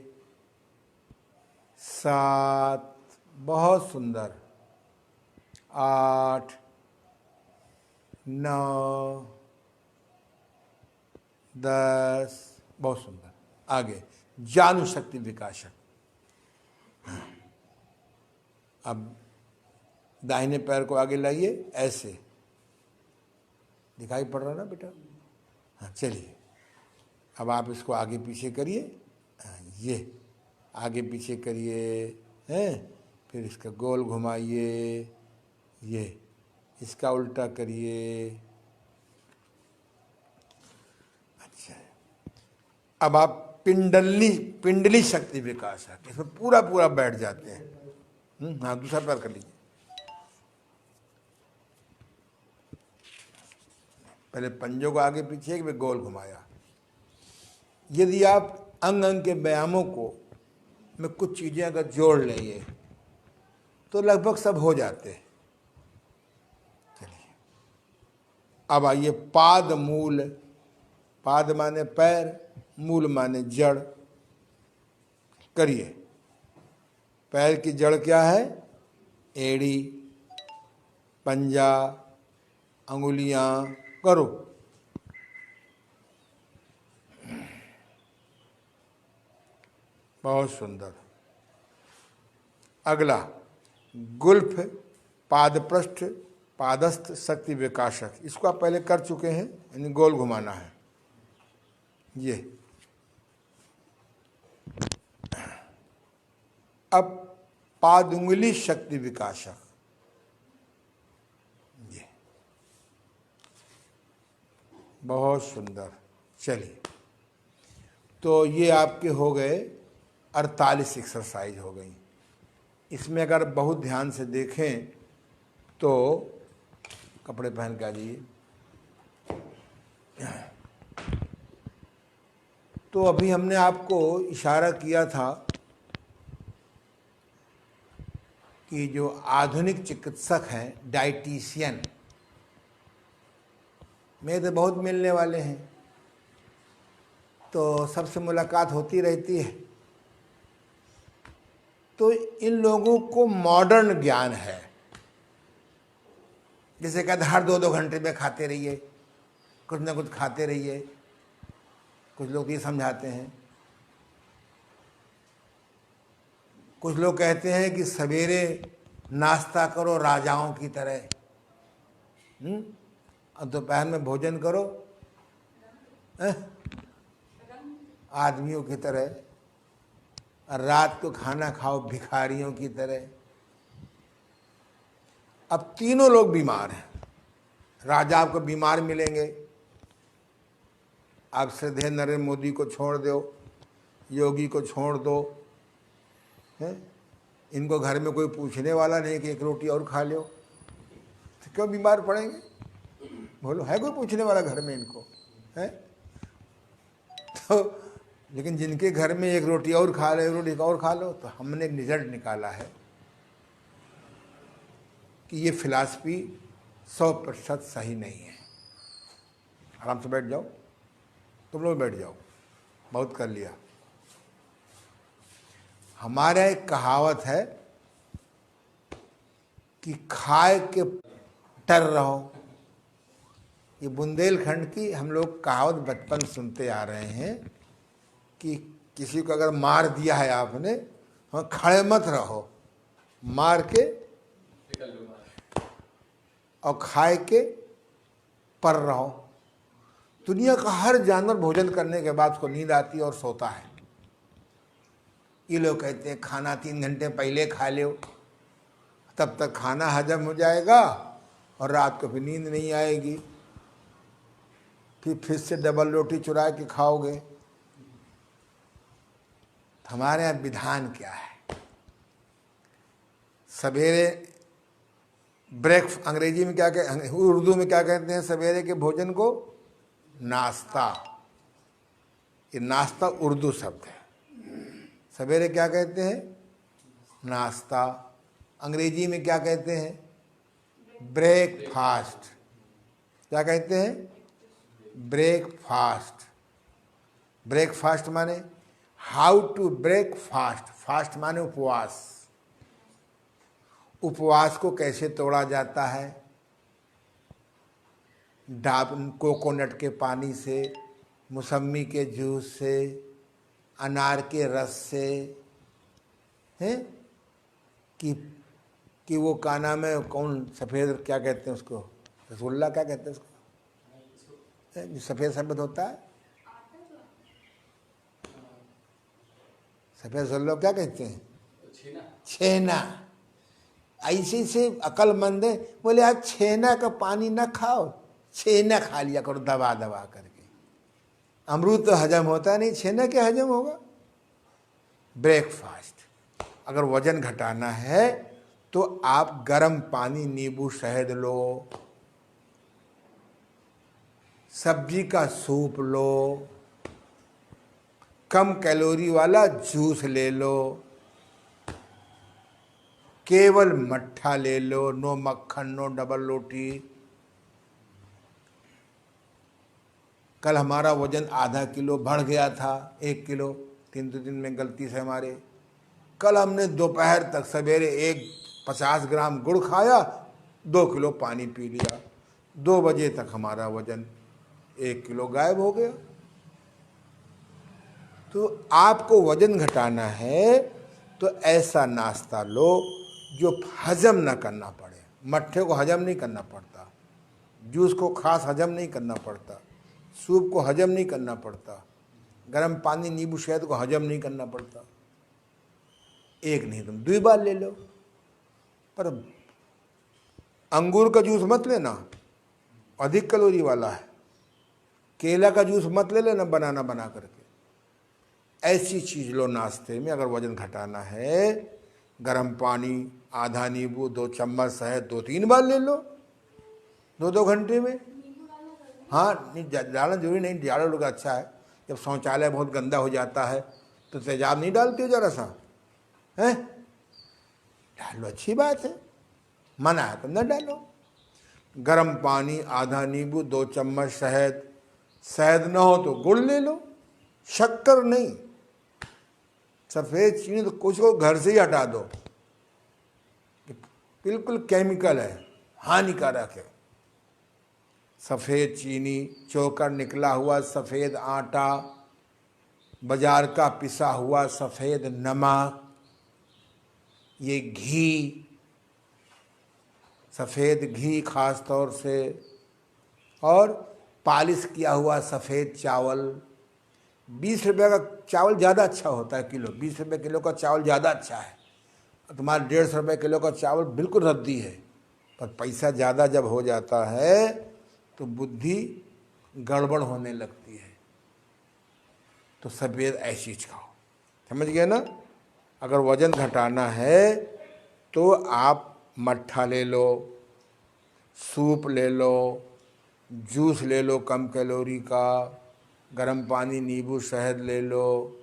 7, बहुत सुंदर। 8 9 10, बहुत सुंदर। आगे जानु शक्ति विकासक। अब दाहिने पैर को आगे लाइए, ऐसे दिखाई पड़ रहा ना बेटा? हाँ चलिए, अब आप इसको आगे पीछे करिए। हाँ, ये आगे पीछे करिए, हैं, फिर इसका गोल घुमाइए, ये इसका उल्टा करिए। अच्छा, अब आप पिंडली शक्ति विकास है, इसमें पूरा पूरा बैठ जाते हैं। हाँ, दूसरा पैर कर लीजिए। पहले पंजों को आगे पीछे में गोल घुमाया। यदि आप अंग अंग के व्यायामों को में कुछ चीजें अगर जोड़ लेंगे तो लगभग सब हो जाते हैं। चलिए, अब आइए पाद मूल। पाद माने पैर, मूल माने जड़। करिए। पैर की जड़ क्या है? एड़ी, पंजा, अंगुलियां। करो। बहुत सुंदर। अगला गुल्फ, पादपृष्ठ, पादस्थ शक्ति विकासक। इसको आप पहले कर चुके हैं, यानी गोल घुमाना है। ये अब पादुंगली शक्ति विकासक। ये बहुत सुंदर। चलिए, तो ये आपके हो गए 48 एक्सरसाइज हो गई। इसमें अगर बहुत ध्यान से देखें तो, कपड़े पहन के आ जाइए। तो अभी हमने आपको इशारा किया था कि जो आधुनिक चिकित्सक हैं, डाइटिशियन, में तो बहुत मिलने वाले हैं, तो सबसे मुलाकात होती रहती है। तो इन लोगों को मॉडर्न ज्ञान है। जैसे कहते हर 2-2 घंटे में खाते रहिए, कुछ ना कुछ खाते रहिए। कुछ लोग ये समझाते हैं। कुछ लोग कहते हैं कि सवेरे नाश्ता करो राजाओं की तरह, और दोपहर में भोजन करो आदमियों की तरह, और रात को खाना खाओ भिखारियों की तरह। अब तीनों लोग बीमार हैं। राजा आपको बीमार मिलेंगे, आप श्रद्धेय नरेंद्र मोदी को छोड़ दो, योगी को छोड़ दो, है? इनको घर में कोई पूछने वाला नहीं कि एक रोटी और खा लो, तो क्यों बीमार पड़ेंगे? बोलो, है कोई पूछने वाला घर में इनको? है? तो लेकिन जिनके घर में एक रोटी और खा लो, एक रोटी और खा लो, तो हमने एक रिजल्ट निकाला है कि ये फिलॉसफी 100% सही नहीं है। आराम से बैठ जाओ, तुम लोग बैठ जाओ, बहुत कर लिया। हमारा एक कहावत है कि खाए के टर रहो। ये बुंदेलखंड की हम लोग कहावत बचपन सुनते आ रहे हैं कि किसी को अगर मार दिया है आपने, हाँ, खड़े मत रहो, मार के और खाए के पर रहो। दुनिया का हर जानवर भोजन करने के बाद उसको नींद आती है और सोता है। ये लोग कहते हैं खाना 3 घंटे पहले खा लो, तब तक खाना हजम हो जाएगा और रात को फिर नींद नहीं आएगी, फिर से डबल रोटी चुरा के खाओगे। हमारे यहाँ विधान क्या है? सवेरे अंग्रेजी में क्या उर्दू में क्या कहते हैं सवेरे के भोजन को? नाश्ता। ये नाश्ता उर्दू शब्द है। सवेरे क्या कहते हैं? नाश्ता। अंग्रेजी में क्या कहते हैं? ब्रेकफास्ट। क्या कहते हैं? ब्रेकफास्ट। ब्रेकफास्ट माने how to break fast. Fast माने उपवास। उपवास को कैसे तोड़ा जाता है? कोकोनट के पानी से, मौसम्मी के जूस से, अनार के रस से, हैं कि वो का नाम है, कौन सफ़ेद क्या कहते हैं उसको, रसगुल्ला क्या कहते हैं उसको, जो सफ़ेद सफ़ेद होता है, सफ़ेद सफ़ेद लोग क्या कहते हैं?
छीना।
छेना। ऐसे से अक्लमंद है, बोले यार छेना का पानी ना खाओ, छेना खा लिया करो दबा दबा करके। अमरूद तो हजम होता नहीं, छेना क्या हजम होगा? ब्रेकफास्ट। अगर वजन घटाना है तो आप गर्म पानी, नींबू शहद लो, सब्जी का सूप लो, कम कैलोरी वाला जूस ले लो, केवल मट्ठा ले लो, नो मक्खन, नो डबल रोटी। कल हमारा वजन आधा किलो बढ़ गया था, 1 किलो 3 दिन में गलती से हमारे। कल हमने दोपहर तक सवेरे 50 ग्राम गुड़ खाया, 2 किलो पानी पी लिया, 2 बजे तक हमारा वजन 1 किलो गायब हो गया। तो आपको वजन घटाना है तो ऐसा नाश्ता लो जो हजम ना करना पड़े। मट्ठे को हजम नहीं करना पड़ता, जूस को खास हजम नहीं करना पड़ता, सूप को हजम नहीं करना पड़ता, गर्म पानी नींबू शहद को हजम नहीं करना पड़ता। एक नहीं तुम 2 बार ले लो। पर अंगूर का जूस मत लेना, अधिक कैलोरी वाला है। केला का जूस मत ले लेना बनाना बना करके। ऐसी चीज लो नाश्ते में अगर वजन घटाना है। गर्म पानी, आधा नींबू, 2 चम्मच शहद 2-3 बार ले लो 2-2 घंटे में। हाँ, नहीं डालना जरूरी नहीं, डालो लोग अच्छा है। जब शौचालय बहुत गंदा हो जाता है तो तेजाब नहीं डालते हो जरा सा, हैं? डालो, अच्छी बात है, मना है तो न डालो। गर्म पानी, आधा नींबू, 2 चम्मच शहद, शहद न हो तो गुड़ ले लो, शक्कर नहीं। सफ़ेद चीनी तो कुछ को घर से ही हटा दो, बिल्कुल केमिकल है, हानिकारक है। सफ़ेद चीनी, चोकर निकला हुआ सफ़ेद आटा, बाजार का पिसा हुआ सफ़ेद नमक, ये घी, सफ़ेद घी खास तौर से, और पालिश किया हुआ सफ़ेद चावल। 20 रुपये का चावल ज़्यादा अच्छा होता है किलो, 20 रुपये किलो का चावल ज़्यादा अच्छा है। तुम्हारा 150 रुपये किलो का चावल बिल्कुल रद्दी है। पर पैसा ज़्यादा जब हो जाता है तो बुद्धि गड़बड़ होने लगती है। तो सफ़ेद ऐसी खाओ, समझ गए ना? अगर वजन घटाना है तो आप मट्ठा ले लो, सूप ले लो, जूस ले लो कम कैलोरी का, गर्म पानी नींबू शहद ले लो,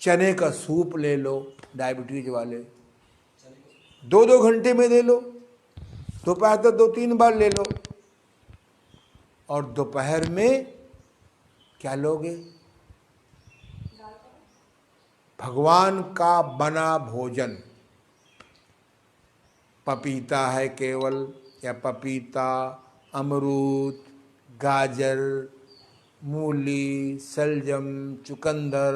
चने का सूप ले लो डायबिटीज वाले, 2-2 घंटे में ले लो। दोपहर तक 2-3 बार ले लो। और दोपहर में क्या लोगे? भगवान का बना भोजन। पपीता है केवल, या पपीता, अमरूद, गाजर, मूली, सलजम, चुकंदर,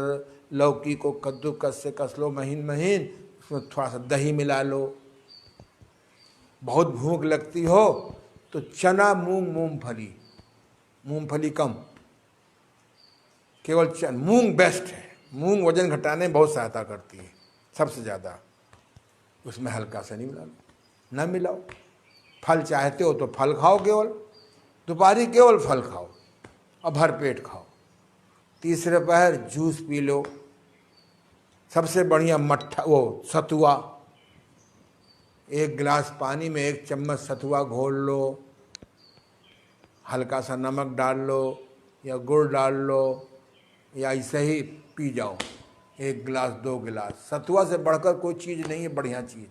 लौकी को कद्दूकस से कस लो महीन महीन, उसमें थोड़ा सा दही मिला लो। बहुत भूख लगती हो तो चना, मूंग, मूंगफली, मूंगफली कम, केवल मूंग बेस्ट है। मूंग वजन घटाने में बहुत सहायता करती है, सबसे ज़्यादा। उसमें हल्का सा नहीं मिला लो, न मिलाओ। फल चाहते हो तो फल खाओ, केवल दोपहरी केवल फल खाओ और भरपेट खाओ। तीसरे पहर जूस पी लो, सबसे बढ़िया मट्ठा, वो सतुआ, 1 गिलास पानी में 1 चम्मच सतुआ घोल लो, हल्का सा नमक डाल लो या गुड़ डाल लो, या ऐसे ही पी जाओ 1 गिलास 2 गिलास। सतुआ से बढ़कर कोई चीज़ नहीं है बढ़िया चीज़।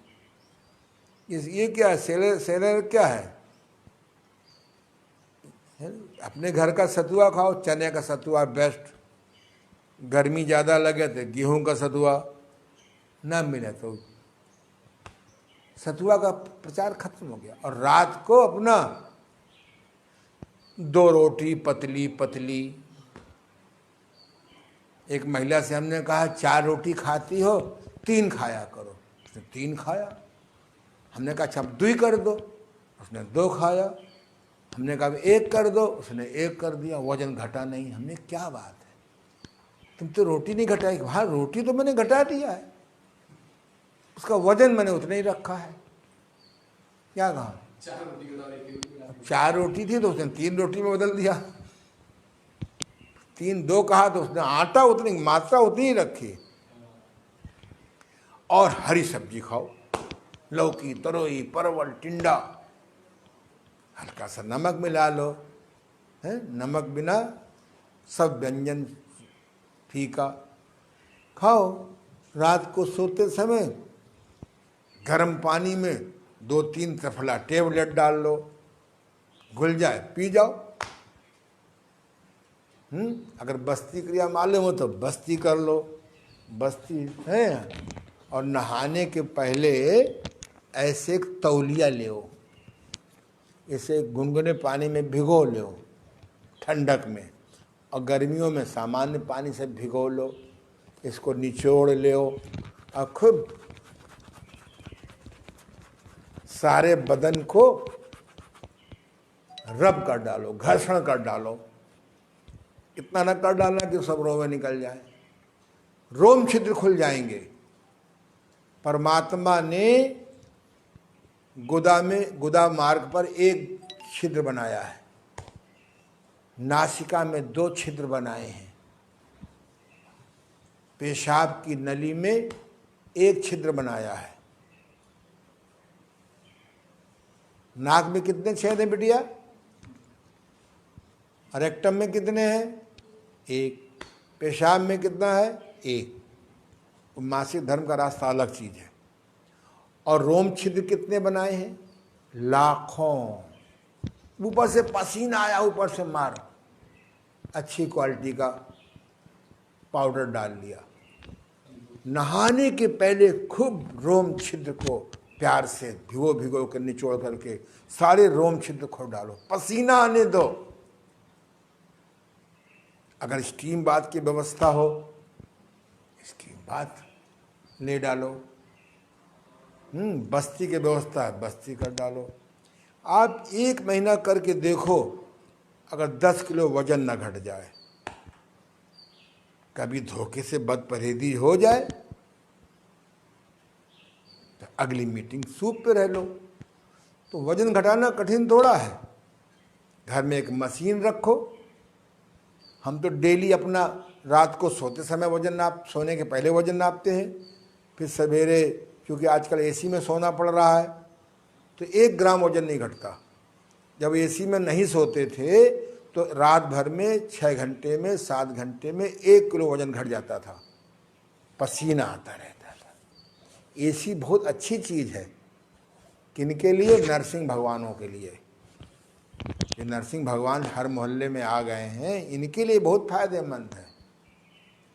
ये क्या है? सेलर क्या है? अपने घर का सतुआ खाओ, चने का सतुआ बेस्ट। गर्मी ज़्यादा लगे तो गेहूं का सतुआ, ना मिले तो सतुआ का प्रचार खत्म हो गया। और रात को अपना 2 रोटी पतली पतली। एक महिला से हमने कहा 4 रोटी खाती हो, 3 खाया करो। उसने 3 खाया। हमने कहा अच्छा 2 कर दो, उसने 2 खाया। हमने कहा एक कर दो, उसने एक कर दिया, वजन घटा नहीं। हमने क्या बात है, तुम तो रोटी नहीं घटाई। हाँ रोटी तो मैंने घटा दिया है, उसका वजन मैंने उतना ही रखा है। क्या कहा, 4 रोटी थी तो उसने 3 रोटी में बदल दिया। 3 2 कहा तो उसने आटा उतनी मात्रा उतनी ही रखी। और हरी सब्जी खाओ, लौकी, तरोई, परवल, टिंडा, हल्का सा नमक मिला लो, है नमक बिना सब व्यंजन फीका खाओ। रात को सोते समय गर्म पानी में 2-3 त्रिफला टेबलेट डाल लो, घुल जाए पी जाओ। अगर बस्ती क्रिया मालूम हो तो बस्ती कर लो, बस्ती है। और नहाने के पहले ऐसे एक तौलिया ले, इसे गुनगुने पानी में भिगो लो ठंडक में, और गर्मियों में सामान्य पानी से भिगो लो। इसको निचोड़ लो और खूब सारे बदन को रब कर डालो, घर्षण कर डालो। इतना न कर डालना कि सब रोम निकल जाए, रोम छिद्र खुल जाएंगे। परमात्मा ने गुदा मार्ग पर एक छिद्र बनाया है, नासिका में 2 छिद्र बनाए हैं, पेशाब की नली में 1 छिद्र बनाया है। नाक में कितने छेद हैं बिटिया? रेक्टम में कितने हैं? 1। पेशाब में कितना है? 1। मासिक धर्म का रास्ता अलग चीज है। और रोम छिद्र कितने बनाए हैं? लाखों। ऊपर से पसीना आया, ऊपर से मार, अच्छी क्वालिटी का पाउडर डाल लिया। नहाने के पहले खूब रोम छिद्र को प्यार से भिगो कर निचोड़ करके सारे रोम छिद्र खो डालो, पसीना आने दो। अगर स्टीम बाथ की व्यवस्था हो, स्टीम बाथ ले डालो। बस्ती की व्यवस्था है, बस्ती कर डालो। आप 1 महीना करके देखो, अगर 10 किलो वजन ना घट जाए, कभी धोखे से बदपरहेजी हो जाए तो अगली मीटिंग सूप पे रह लो। तो वजन घटाना कठिन थोड़ा है। घर में एक मशीन रखो। हम तो डेली अपना रात को सोते समय वजन नाप, सोने के पहले वजन नापते हैं, फिर सवेरे, क्योंकि आजकल एसी में सोना पड़ रहा है तो 1 ग्राम वजन नहीं घटता। जब एसी में नहीं सोते थे तो रात भर में 6 घंटे में 7 घंटे में 1 किलो वजन घट जाता था, पसीना आता रहता था। एसी बहुत अच्छी चीज़ है। किनके लिए? नरसिंह भगवानों के लिए। ये नरसिंह भगवान हर मोहल्ले में आ गए हैं, इनके लिए बहुत फायदेमंद है।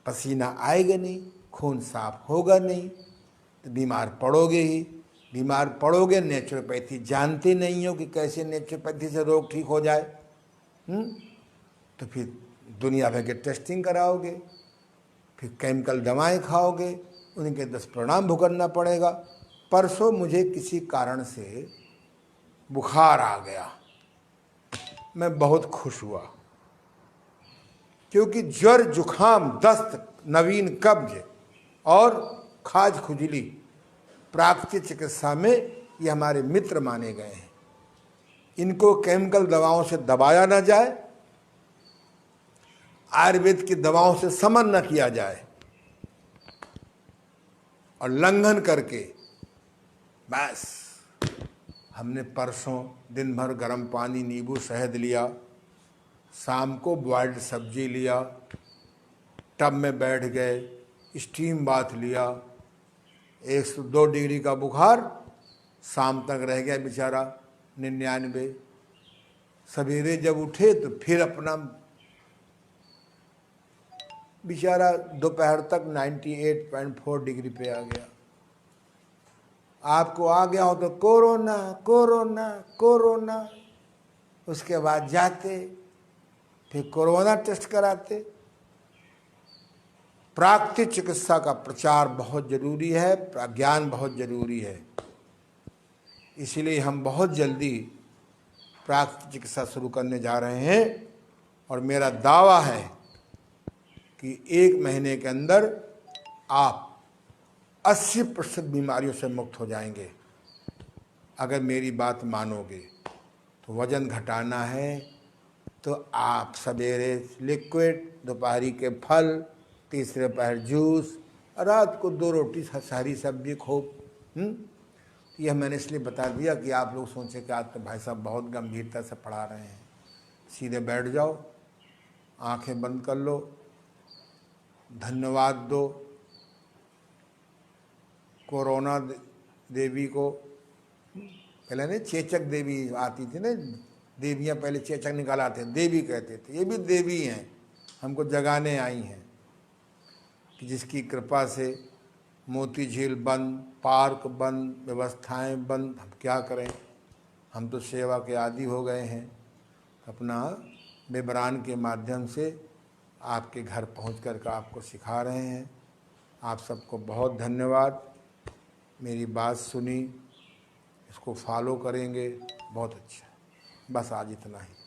पसीना आएगा नहीं, खून साफ होगा नहीं तो बीमार पड़ोगे ही। बीमार पड़ोगे, नेचुरोपैथी जानते नहीं हो कि कैसे नेचुरोपैथी से रोग ठीक हो जाए, तो फिर दुनिया भर के टेस्टिंग कराओगे, फिर केमिकल दवाएं खाओगे, उनके दुष्परिणाम भुगतना पड़ेगा। परसों मुझे किसी कारण से बुखार आ गया, मैं बहुत खुश हुआ, क्योंकि ज्वर, जुखाम, दस्त, नवीन कब्ज और खाज खुजली प्राकृतिक चिकित्सा में ये हमारे मित्र माने गए हैं। इनको केमिकल दवाओं से दबाया ना जाए, आयुर्वेद की दवाओं से समन न किया जाए, और लंघन करके बस। हमने परसों दिन भर गर्म पानी, नींबू, शहद लिया, शाम को बॉइल्ड सब्जी लिया, टब में बैठ गए, स्टीम बाथ लिया। 102 डिग्री का बुखार शाम तक रह गया बेचारा 99। सवेरे जब उठे तो फिर अपना बेचारा दोपहर तक 98.4 डिग्री पे आ गया। आपको आ गया हो तो कोरोना कोरोना कोरोना, उसके बाद जाते फिर कोरोना टेस्ट कराते। प्राकृतिक चिकित्सा का प्रचार बहुत जरूरी है, ज्ञान बहुत जरूरी है। इसलिए हम बहुत जल्दी प्राकृतिक चिकित्सा शुरू करने जा रहे हैं और मेरा दावा है कि 1 महीने के अंदर आप 80% बीमारियों से मुक्त हो जाएंगे। अगर मेरी बात मानोगे तो वज़न घटाना है तो आप सवेरे लिक्विड, दोपहरी के फल, तीसरे पहर जूस, रात को 2 रोटी हरी सब्जी खूब। यह मैंने इसलिए बता दिया कि आप लोग सोचें कि आज तो भाई साहब बहुत गंभीरता से पढ़ा रहे हैं। सीधे बैठ जाओ, आंखें बंद कर लो, धन्यवाद दो कोरोना देवी को। पहले नहीं चेचक देवी आती थी ना, देवियाँ पहले चेचक निकालाते, देवी कहते थे। ये भी देवी हैं, हमको जगाने आई हैं कि जिसकी कृपा से मोती झील बंद, पार्क बंद, व्यवस्थाएं बंद, हम क्या करें। हम तो सेवा के आदी हो गए हैं। अपना विवरण के माध्यम से आपके घर पहुँच कर आपको सिखा रहे हैं। आप सबको बहुत धन्यवाद। मेरी बात सुनी, इसको फॉलो करेंगे, बहुत अच्छा। बस आज इतना ही।